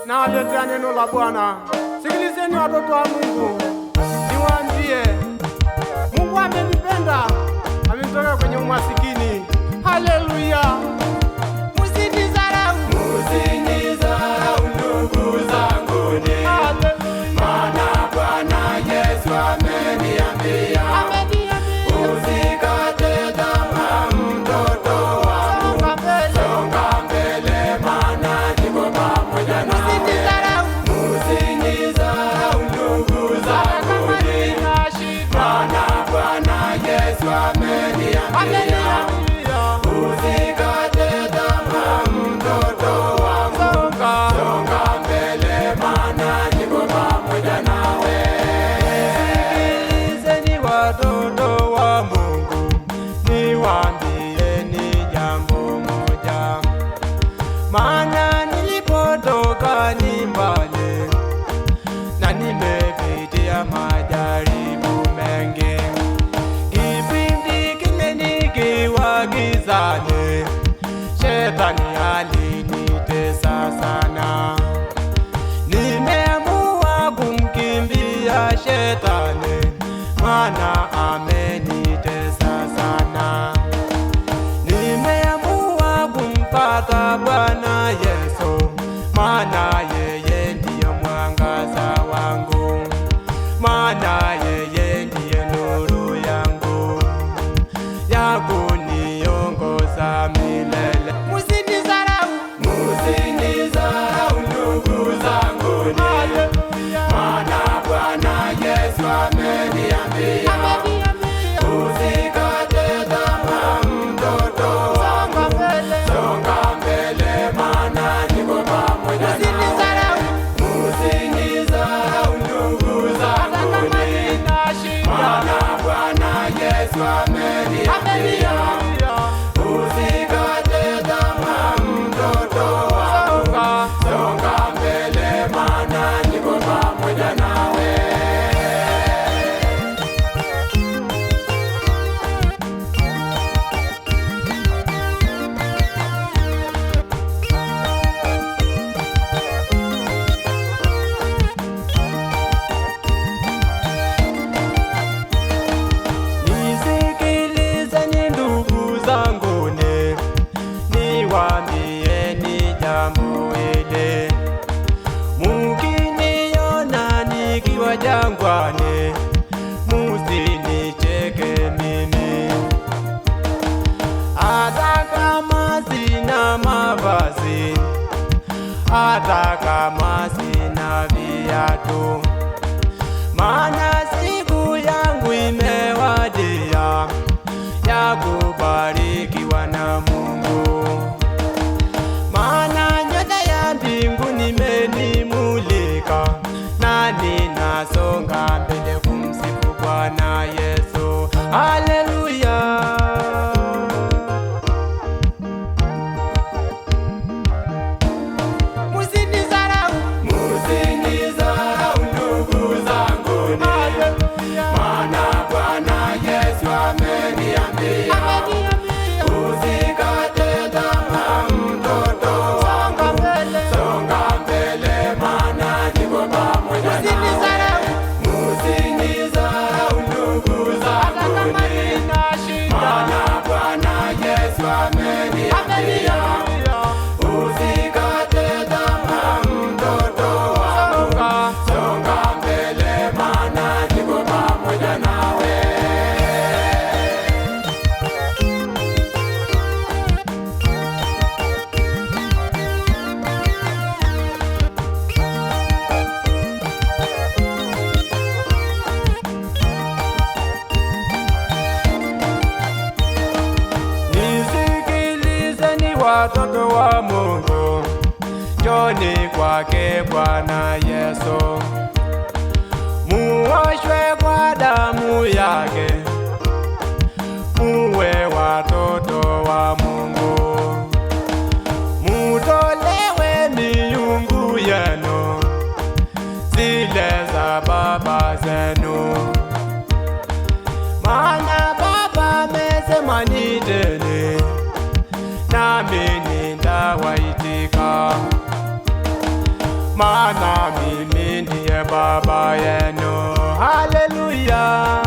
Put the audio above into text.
na waletea neno la Bwana. Sikilizeni watoto wa Mungu, niwaambie, Mungu amenipenda, amenitoa kwenye umasikini. Haleluya! Msinidharau, msinidharau ndugu zangu, maana Bwana Yesu ameniambia, usikate tamaa mtoto wangu, songa mbele, maana niko pamoja nawe. Msinidharau ndugu zangu, maana Bwana Yesu ameniambia, usikate tamaa mtoto wangu, songa mbele, maana niko pamoja nawe. Sikilizeni watoto wa Mungu, niwaambieni jambo moja, maana nilipotoka ni mbali na nimepitia majaribu mengi. Kipindi kile nikiwa gizani, Shetani alinitesa sana. Nimeamua kumkimbia Shetani, maana amenitesa sana. Nimeamua kumpata Bwana Yesu, maana yeye ndiye mwangaza wangu, maana yeye ndiye nuru yangu ya kuniongoza milele. Msinidharau, msinidharau ndugu zangu, maana Bwana Yesu ameniambia, usikate tamaa mtoto wangu, songa mbele, maana niko pamoja nawe. Msinidharau ndugu zangu, maana Bwana Yesu ameniambia, usikate tamaa mtoto wangu, songa mbele, maana niko pamoja nawe. Nisikilizeni ndugu zangu, niwaambieni jambo hili. Mukiniona nikiwa jangwani, musinicheke mimi, hata kama sina mavazi, hata kama sina viatu, maana siku yangu imewadia ya kubarikiwa na Mungu. Maana nyota ya mbinguni imenimulika, na ninasonga mbele kumsifu Bwana Yesu. Haleluya! Msinidharau, msinidharau ndugu zangu, maana Bwana Yesu ameniambia, usikate tamaa mtoto wangu, songa mbele, maana niko pamoja nawe. Msinidharau ndugu zangu, maana Bwana Yesu ameniambia, usikate tamaa mtoto wangu, songa mbele, maana niko pamoja nawe. Nisikilizeni watoto wa Mungu, njoni kwake Bwana Yesu, muoshwe kwa damu yake, muwe watoto wa Mungu, mutolewe miungu yenu, zile za baba zenu, maana Baba amesema niteni, nami nitawaitika. maana mimi ndiye baba yenu. Haleluya.